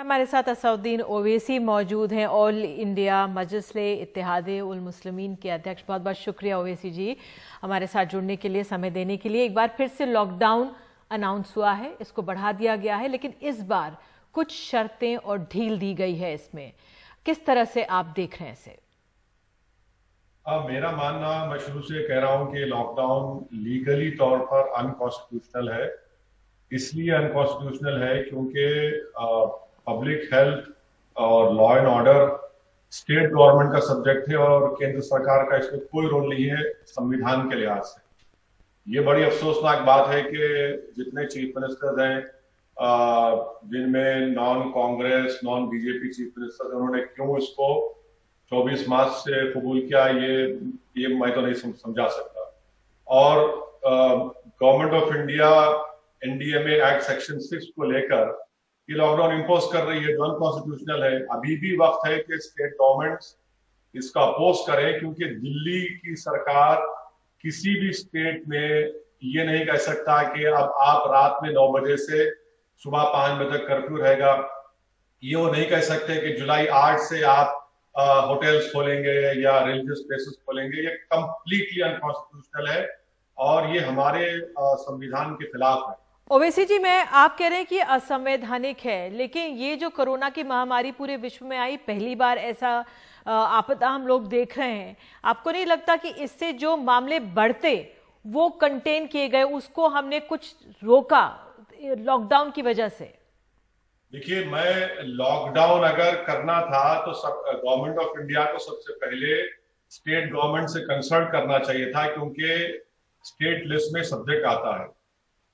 हमारे साथ असउद्दीन ओवैसी मौजूद हैं, ऑल इंडिया मजलिस-ए-इत्तेहाद उल मुस्लिमीन के अध्यक्ष। बहुत बहुत शुक्रिया ओवैसी जी हमारे साथ जुड़ने के लिए, समय देने के लिए। एक बार फिर से लॉकडाउन अनाउंस हुआ है, इसको बढ़ा दिया गया है, लेकिन इस बार कुछ शर्तें और ढील दी गई है इसमें। किस तरह से आप देख रहे हैं इसे? मेरा मानना, मैं शुरू से कह रहा हूं कि लॉकडाउन लीगली तौर पर अनकॉन्स्टिट्यूशनल है। इसलिए अनकॉन्स्टिट्यूशनल है क्योंकि पब्लिक हेल्थ और law and order state government का सब्जेक्ट है और केंद्र सरकार का इसमें कोई रोल नहीं है संविधान के लिहाज से। ये बड़ी अफसोसनाक बात है कि जितने चीफ मिनिस्टर्स हैं, जिनमें non Congress non BJP chief ministers, उन्होंने क्यों इसको 24 मार्च से कबूल किया, ये मैं तो नहीं समझा सकता। और government of India NDMA act section 6 को लेकर ये लॉकडाउन इंपोज कर रही है जो अनकॉन्स्टिट्यूशनल है। अभी भी वक्त है कि स्टेट गवर्नमेंट्स इसका अपोज करें, क्योंकि दिल्ली की सरकार किसी भी स्टेट में ये नहीं कह सकता कि अब आप रात में 9 बजे से सुबह 5 बजे तक कर्फ्यू रहेगा। ये वो नहीं कह सकते कि जुलाई 8 से आप होटल्स खोलेंगे या रिलीजियस प्लेसेस खोलेंगे। ये कंप्लीटली अनकॉन्स्टिट्यूशनल है और ये हमारे संविधान के खिलाफ है। ओवैसी जी, आप कह रहे हैं कि असंवैधानिक है, लेकिन ये जो कोरोना की महामारी पूरे विश्व में आई, पहली बार ऐसा आपदा हम लोग देख रहे हैं। आपको नहीं लगता कि इससे जो मामले बढ़ते वो कंटेन किए गए, उसको हमने कुछ रोका लॉकडाउन की वजह से? देखिए, मैं लॉकडाउन अगर करना था तो गवर्नमेंट ऑफ इंडिया को सबसे पहले स्टेट गवर्नमेंट से कंसल्ट करना चाहिए था, क्योंकि स्टेट लिस्ट में सब्जेक्ट आता है।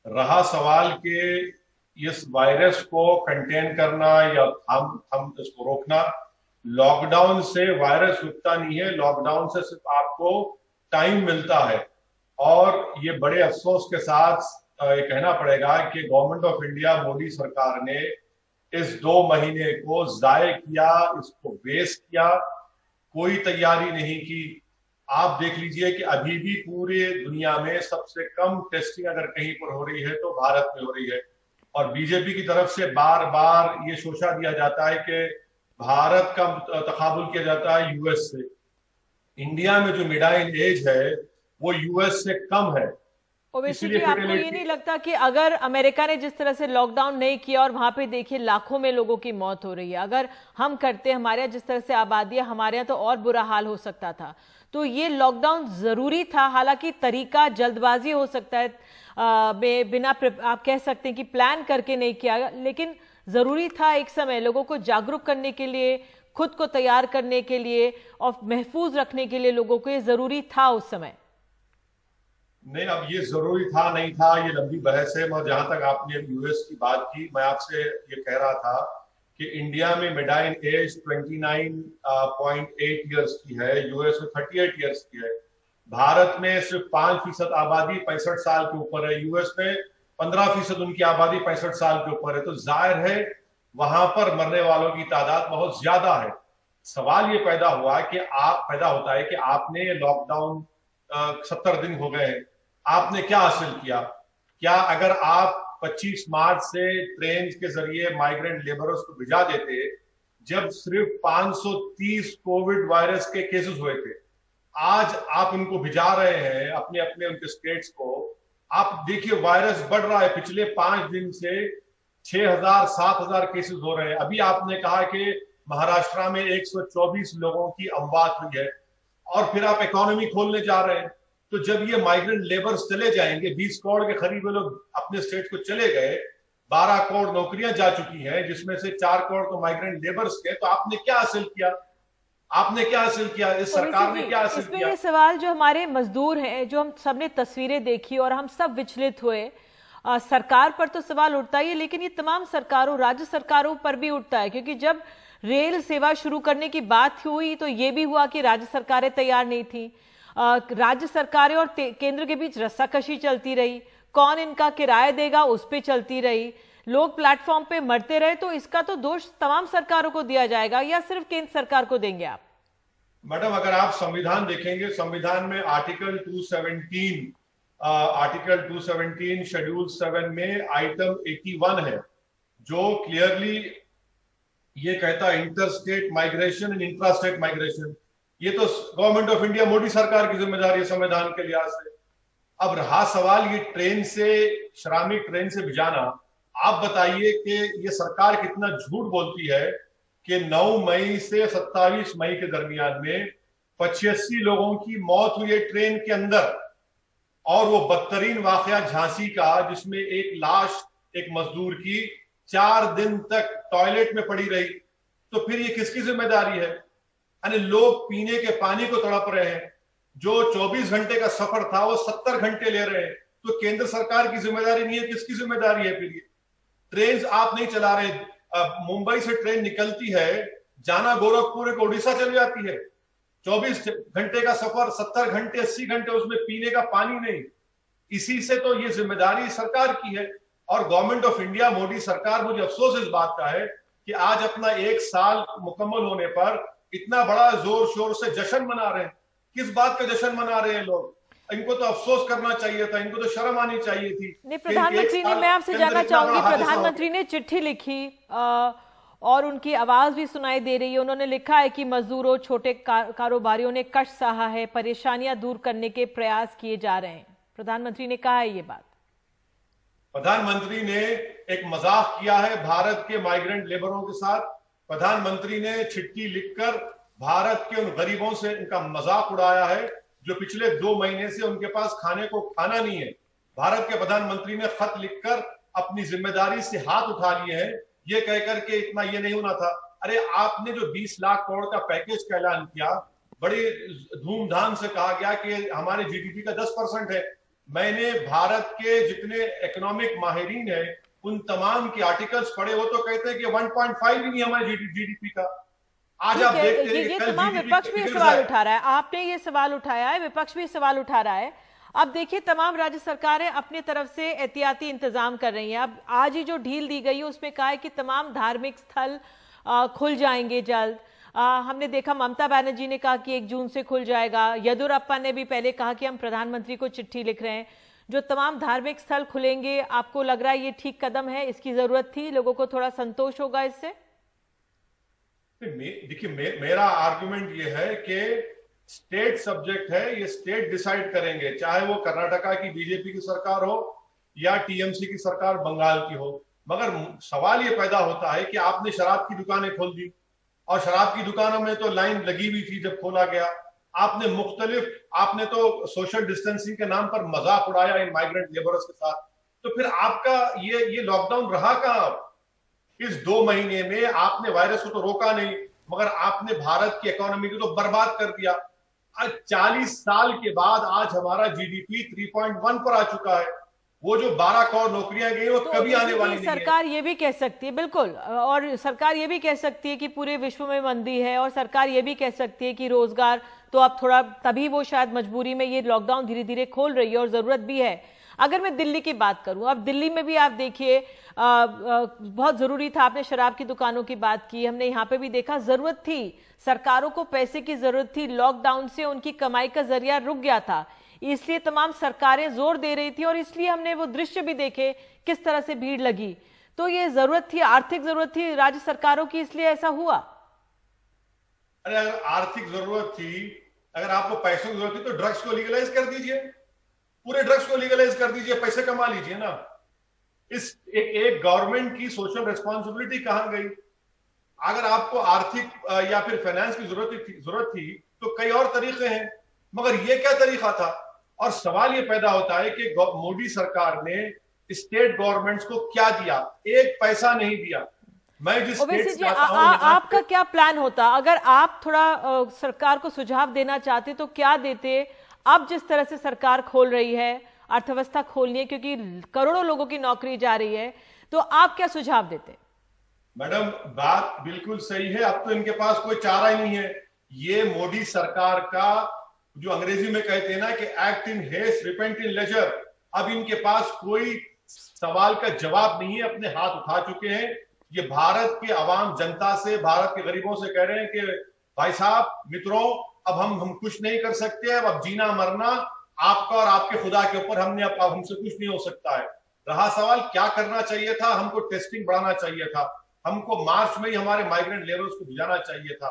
रहा सवाल कि इस वायरस को कंटेन करना या हम इसको रोकना, लॉकडाउन से वायरस रुकता नहीं है, लॉकडाउन से सिर्फ आपको टाइम मिलता है। और ये बड़े अफसोस के साथ ये कहना पड़ेगा कि गवर्नमेंट ऑफ इंडिया, मोदी सरकार ने इस 2 महीने को जाये किया, इसको वेस्ट किया, कोई तैयारी नहीं की। आप देख लीजिए कि अभी भी पूरे दुनिया में सबसे कम टेस्टिंग अगर कहीं पर हो रही है तो भारत में हो रही है। और बीजेपी की तरफ से बार बार ये सोचा दिया जाता है कि भारत का तकाबुल किया जाता है यूएस से। इंडिया में जो मिडाइन एज है वो यूएस से कम है। ओवैसी जी, आपको ये नहीं लगता कि अगर अमेरिका ने जिस तरह से लॉकडाउन नहीं किया और वहां पे देखिए लाखों में लोगों की मौत हो रही है, अगर हम करते, हमारे यहाँ जिस तरह से आबादी है, हमारे यहाँ तो और बुरा हाल हो सकता था। तो ये लॉकडाउन जरूरी था। हालांकि तरीका जल्दबाजी हो सकता है, बिना आप कह सकते हैं कि प्लान करके नहीं किया, लेकिन जरूरी था एक समय लोगों को जागरूक करने के लिए, खुद को तैयार करने के लिए और महफूज रखने के लिए लोगों को ये जरूरी था उस समय। नहीं, अब ये जरूरी था नहीं था, ये लंबी बहस है। मगर जहां तक आपने यूएस की बात की, मैं आपसे ये कह रहा था कि इंडिया में मिडाइन एज 29.8 ईयर्स की है, यूएस में 38 ईयर्स की है। भारत में सिर्फ 5% आबादी 65 साल के ऊपर है, यूएस में 15% उनकी आबादी 65 साल के ऊपर है। तो जाहिर है वहां पर मरने वालों की तादाद बहुत ज्यादा है। सवाल ये पैदा होता है कि आपने लॉकडाउन 70 दिन हो गए हैं, आपने क्या हासिल किया? क्या अगर आप 25 मार्च से ट्रेन के जरिए माइग्रेंट लेबरर्स को भिजा देते, जब सिर्फ 530 कोविड वायरस के केसेस हुए थे, आज आप उनको भिजा रहे हैं अपने अपने उनके स्टेट्स को। आप देखिए वायरस बढ़ रहा है, पिछले 5 दिन से 6,000 7,000 केसेस हो रहे हैं। अभी आपने कहा कि महाराष्ट्र में 124 लोगों की अमवात हुई है और फिर आप इकोनॉमी खोलने जा रहे हैं। तो जब ये माइग्रेंट लेबर्स चले जाएंगे, 20 करोड़ के करीब लोग अपने स्टेट को चले गए, 12 करोड़ नौकरियां जा चुकी हैं, जिसमें से 4 करोड़ तो माइग्रेंट लेबर्स के, तो आपने क्या हासिल किया? आपने क्या हासिल किया? इस सरकार ने क्या हासिल किया? ये सवाल जो हमारे मजदूर हैं, जो हम सबने तस्वीरें देखी और हम सब विचलित हुए, सरकार पर तो सवाल उठता ही है, लेकिन ये तमाम सरकारों, राज्य सरकारों पर भी उठता है। क्योंकि जब रेल सेवा शुरू करने की बात हुई तो ये भी हुआ कि राज्य सरकारें तैयार नहीं थी। राज्य सरकारें और केंद्र के बीच रस्साकशी चलती रही, कौन इनका किराया देगा उस पे चलती रही, लोग प्लेटफॉर्म पे मरते रहे। तो इसका तो दोष तमाम सरकारों को दिया जाएगा या सिर्फ केंद्र सरकार को देंगे आप? मैडम, अगर आप संविधान देखेंगे, संविधान में आर्टिकल 217 शेड्यूल 7 में आइटम 81 है, जो क्लियरली ये कहता है inter state migration and intra state migration. ये तो गवर्नमेंट ऑफ इंडिया, मोदी सरकार की जिम्मेदारी है संविधान के लिहाज से। अब रहा सवाल ये ट्रेन से, श्रमिक ट्रेन से भिजाना, आप बताइए कि ये सरकार कितना झूठ बोलती है कि 9 मई से 27 मई के दरमियान में 85 लोगों की मौत हुई है ट्रेन के अंदर, और वो बदतरीन वाकया झांसी का जिसमें एक लाश एक मजदूर की 4 दिन तक टॉयलेट में पड़ी रही। तो फिर ये किसकी जिम्मेदारी है? यानी लोग पीने के पानी को तड़प रहे हैं, जो 24 घंटे का सफर था वो 70 घंटे ले रहे हैं। तो केंद्र सरकार की जिम्मेदारी नहीं है, किसकी जिम्मेदारी है? फिर ये ट्रेन आप नहीं चला रहे। मुंबई से ट्रेन निकलती है, जाना गोरखपुर एक उड़ीसा चली जाती है, 24 घंटे का सफर, 70 घंटे 80 घंटे उसमें पीने का पानी नहीं। इसी से तो ये जिम्मेदारी सरकार की है। और गवर्नमेंट ऑफ इंडिया, मोदी सरकार, मुझे अफसोस इस बात का है कि आज अपना 1 साल मुकम्मल होने पर इतना बड़ा जोर शोर से जश्न मना रहे हैं। किस बात का जश्न मना रहे हैं लोग? इनको तो अफसोस करना चाहिए था, इनको तो शर्म आनी चाहिए थी। नहीं, प्रधानमंत्री ने, मैं आपसे जानना चाहूंगी, प्रधानमंत्री ने चिट्ठी लिखी और उनकी आवाज भी सुनाई दे रही है। उन्होंने लिखा है कि मजदूरों, छोटे कारोबारियों ने कष्ट सहा है, परेशानियां दूर करने के प्रयास किए जा रहे हैं। प्रधानमंत्री ने कहा है ये बात। प्रधानमंत्री ने एक मजाक किया है भारत के माइग्रेंट लेबरों के साथ। प्रधानमंत्री ने चिट्ठी लिखकर भारत के उन गरीबों से उनका मजाक उड़ाया है जो पिछले 2 महीने से उनके पास खाने को खाना नहीं है। भारत के प्रधानमंत्री ने खत लिखकर अपनी जिम्मेदारी से हाथ उठा लिए हैं, ये कहकर के इतना ये नहीं होना था। अरे आपने जो 20 लाख करोड़ का पैकेज का ऐलान किया, बड़ी धूमधाम से कहा गया कि हमारे जीडीपी का 10% है। मैंने भारत के जितने इकोनॉमिक माहिरीन है उन तमाम के आर्टिकल्स पढ़े, वो तो कहते हैं कि 1.5 भी नहीं हमारे जीडीपी का। आज आप देखते हैं ये तमाम विपक्ष भी सवाल उठा रहा है, आपने ये सवाल उठाया है, विपक्ष भी सवाल उठा रहा है। अब देखिए, तमाम राज्य सरकारें अपनी तरफ से एहतियाती इंतजाम कर रही हैं। अब आज ही जो ढील दी गई है उसमें कहा है कि तमाम धार्मिक स्थल खुल जाएंगे जल्द। हमने देखा ममता बनर्जी ने कहा कि 1 जून से खुल जाएगा। येदियुरप्पा ने भी पहले कहा कि हम प्रधानमंत्री को चिट्ठी लिख रहे हैं। जो तमाम धार्मिक स्थल खुलेंगे, आपको लग रहा है ये ठीक कदम है, इसकी जरूरत थी, लोगों को थोड़ा संतोष होगा इससे? देखिए, मेरा आर्गुमेंट ये है कि स्टेट सब्जेक्ट है, ये स्टेट डिसाइड करेंगे, चाहे वो कर्नाटका की बीजेपी की सरकार हो या टीएमसी की सरकार बंगाल की हो। मगर सवाल ये पैदा होता है कि आपने शराब की दुकानें खोल दी, और शराब की दुकानों में तो लाइन लगी हुई थी जब खोला गया। आपने तो सोशल डिस्टेंसिंग के नाम पर मजाक उड़ाया इन माइग्रेंट लेबरर्स के साथ। तो फिर आपका ये लॉकडाउन रहा कहां? इस 2 महीने में आपने वायरस को तो रोका नहीं, मगर आपने भारत की इकोनॉमी को तो बर्बाद कर दिया। आज 40 साल के बाद आज हमारा जीडीपी 3.1 पर आ चुका है। वो जो 12 करोड़ नौकरियां गई वो तो कभी आने वाली नहीं है। सरकार ये भी कह सकती है, बिल्कुल, और सरकार ये भी कह सकती है कि पूरे विश्व में मंदी है, और सरकार ये भी कह सकती है कि रोजगार तो अब थोड़ा, तभी वो शायद मजबूरी में ये लॉकडाउन धीरे धीरे खोल रही है, और जरूरत भी है। अगर मैं दिल्ली की बात करूं, अब दिल्ली में भी आप देखिए बहुत जरूरी था, आपने शराब की दुकानों की बात की, हमने यहाँ पे भी देखा जरूरत थी, सरकारों को पैसे की जरूरत थी, लॉकडाउन से उनकी कमाई का जरिया रुक गया था, इसलिए तमाम सरकारें जोर दे रही थी, और इसलिए हमने वो दृश्य भी देखे किस तरह से भीड़ लगी। तो ये जरूरत थी, आर्थिक जरूरत थी राज्य सरकारों की, इसलिए ऐसा हुआ। अरे अगर आर्थिक जरूरत थी, अगर आपको पैसों की जरूरत थी तो ड्रग्स को लीगलाइज कर दीजिए, पूरे ड्रग्स को लीगलाइज कर दीजिए, पैसे कमा लीजिए ना। इस एक गवर्नमेंट की सोशल रिस्पॉन्सिबिलिटी कहां गई? अगर आपको आर्थिक या फिर फाइनेंस की जरूरत थी तो कई और तरीके हैं, मगर ये क्या तरीका था? और सवाल ये पैदा होता है कि मोदी सरकार ने स्टेट गवर्नमेंट्स को क्या दिया? 1 पैसा नहीं दिया। मैं जिस आपका क्या प्लान होता अगर आप थोड़ा सरकार को सुझाव देना चाहते, तो क्या देते? अब जिस तरह से सरकार खोल रही है, अर्थव्यवस्था खोलनी है, क्योंकि करोड़ों लोगों की नौकरी जा रही है, तो आप क्या सुझाव देते? मैडम, बात बिल्कुल सही है। अब तो इनके पास कोई चारा ही नहीं है। ये मोदी सरकार का जो अंग्रेजी में कहते हैं ना कि act in haste repent in leisure, अब इनके पास कोई सवाल का जवाब नहीं है, अपने हाथ उठा चुके हैं। ये भारत के आवाम जनता से, भारत के गरीबों से कह रहे हैं कि भाई साहब, मित्रों, अब हम कुछ नहीं कर सकते, अब जीना मरना आपका और आपके खुदा के ऊपर, अब हमसे कुछ नहीं हो सकता है। रहा सवाल क्या करना चाहिए था, हमको टेस्टिंग बढ़ाना चाहिए था। हमको मार्च में ही हमारे माइग्रेंट लेबर्स को भिजाना चाहिए था।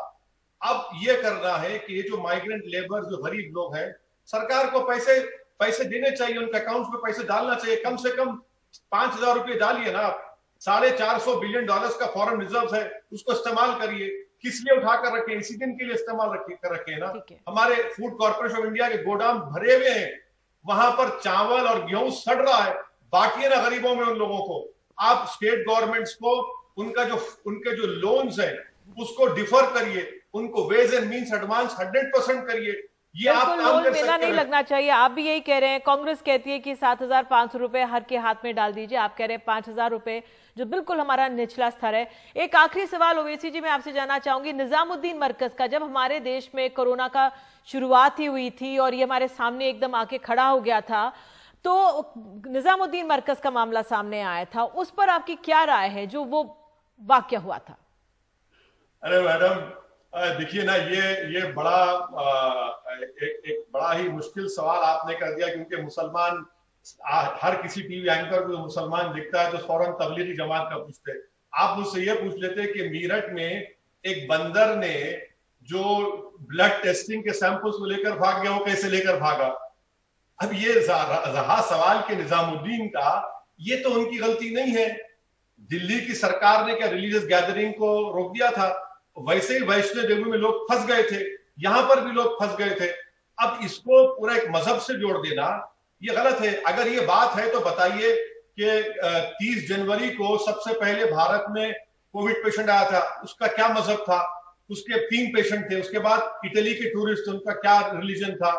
अब ये करना है कि ये जो माइग्रेंट लेबर, जो गरीब लोग हैं, सरकार को पैसे देने चाहिए, उनके अकाउंट्स में पैसे डालना चाहिए। कम से कम 5,000 रुपये डालिए ना। $450 बिलियन का फॉरेन रिजर्व है, उसको इस्तेमाल करिए। किस लिए उठाकर रखे? इसी दिन के लिए इस्तेमाल रखे ना। हमारे फूड कॉर्पोरेशन ऑफ इंडिया के गोदाम भरे हुए हैं, वहां पर चावल और गेहूं सड़ रहा है। बांटिए ना गरीबों में उन लोगों को। आप स्टेट गवर्नमेंट्स को उनके जो लोन्स हैं उसको डिफर करिए, उनको वेज एंड मीन्स एडवांस 100% करिए। ये आप काम लोन कर मेला सकते नहीं हैं। लगना चाहिए, आप भी यही कह रहे हैं। कांग्रेस कहती है कि 7,500 रुपए हर के हाथ में डाल दीजिए, आप कह रहे हैं 5,000 रुपए, जो बिल्कुल हमारा निचला स्तर है। एक आखिरी सवाल ओवैसी जी मैं आपसे जानना चाहूंगी, निजामुद्दीन मरकज का, जब हमारे देश में कोरोना का शुरुआत ही हुई थी और ये हमारे सामने एकदम आके खड़ा हो गया था, तो निजामुद्दीन मरकज का मामला सामने आया था, उस पर आपकी क्या राय है जो वो वाकया हुआ था? अरे मैडम, देखिए ना, ये बड़ा एक बड़ा ही मुश्किल सवाल आपने कर दिया, क्योंकि मुसलमान, हर किसी टीवी एंकर को मुसलमान दिखता है तो फौरन तबलीगी जमात का पूछते। आप मुझसे ये पूछ लेते कि मीरठ में एक बंदर ने जो ब्लड टेस्टिंग के सैंपल्स को लेकर भाग गया, वो कैसे लेकर भागा? अब ये रहा सवाल के निजामुद्दीन का, ये तो उनकी गलती नहीं है। दिल्ली की सरकार ने क्या रिलीजियस गैदरिंग को रोक दिया था? वैसे ही वैष्णो देवी में लोग फंस गए थे, यहां पर भी लोग फंस गए थे। अब इसको पूरा एक मजहब से जोड़ देना ये गलत है। अगर ये बात है तो बताइए कि 30 जनवरी को सबसे पहले भारत में कोविड पेशेंट आया था, उसका क्या मजहब था? उसके 3 पेशेंट थे। उसके बाद इटली के टूरिस्ट, उनका क्या रिलीजन था?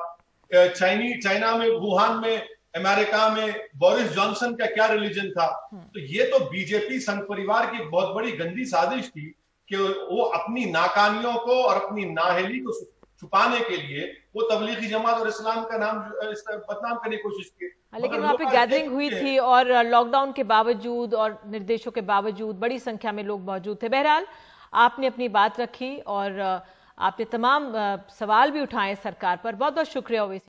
चाइना में, वुहान में, अमेरिका में बोरिस जॉनसन का क्या रिलीजन था? तो ये तो बीजेपी संघ परिवार की बहुत बड़ी गंदी साजिश थी कि वो अपनी नाकामियों को और अपनी नाअहली को छुपाने के लिए वो तबलीगी जमात और इस्लाम का नाम बदनाम करने की कोशिश की। लेकिन वहां पे गैदरिंग हुई थी और लॉकडाउन के बावजूद और निर्देशों के बावजूद बड़ी संख्या में लोग मौजूद थे। बहरहाल आपने अपनी बात रखी और आपने तमाम सवाल भी उठाए सरकार पर। बहुत बहुत शुक्रिया ओवैसी।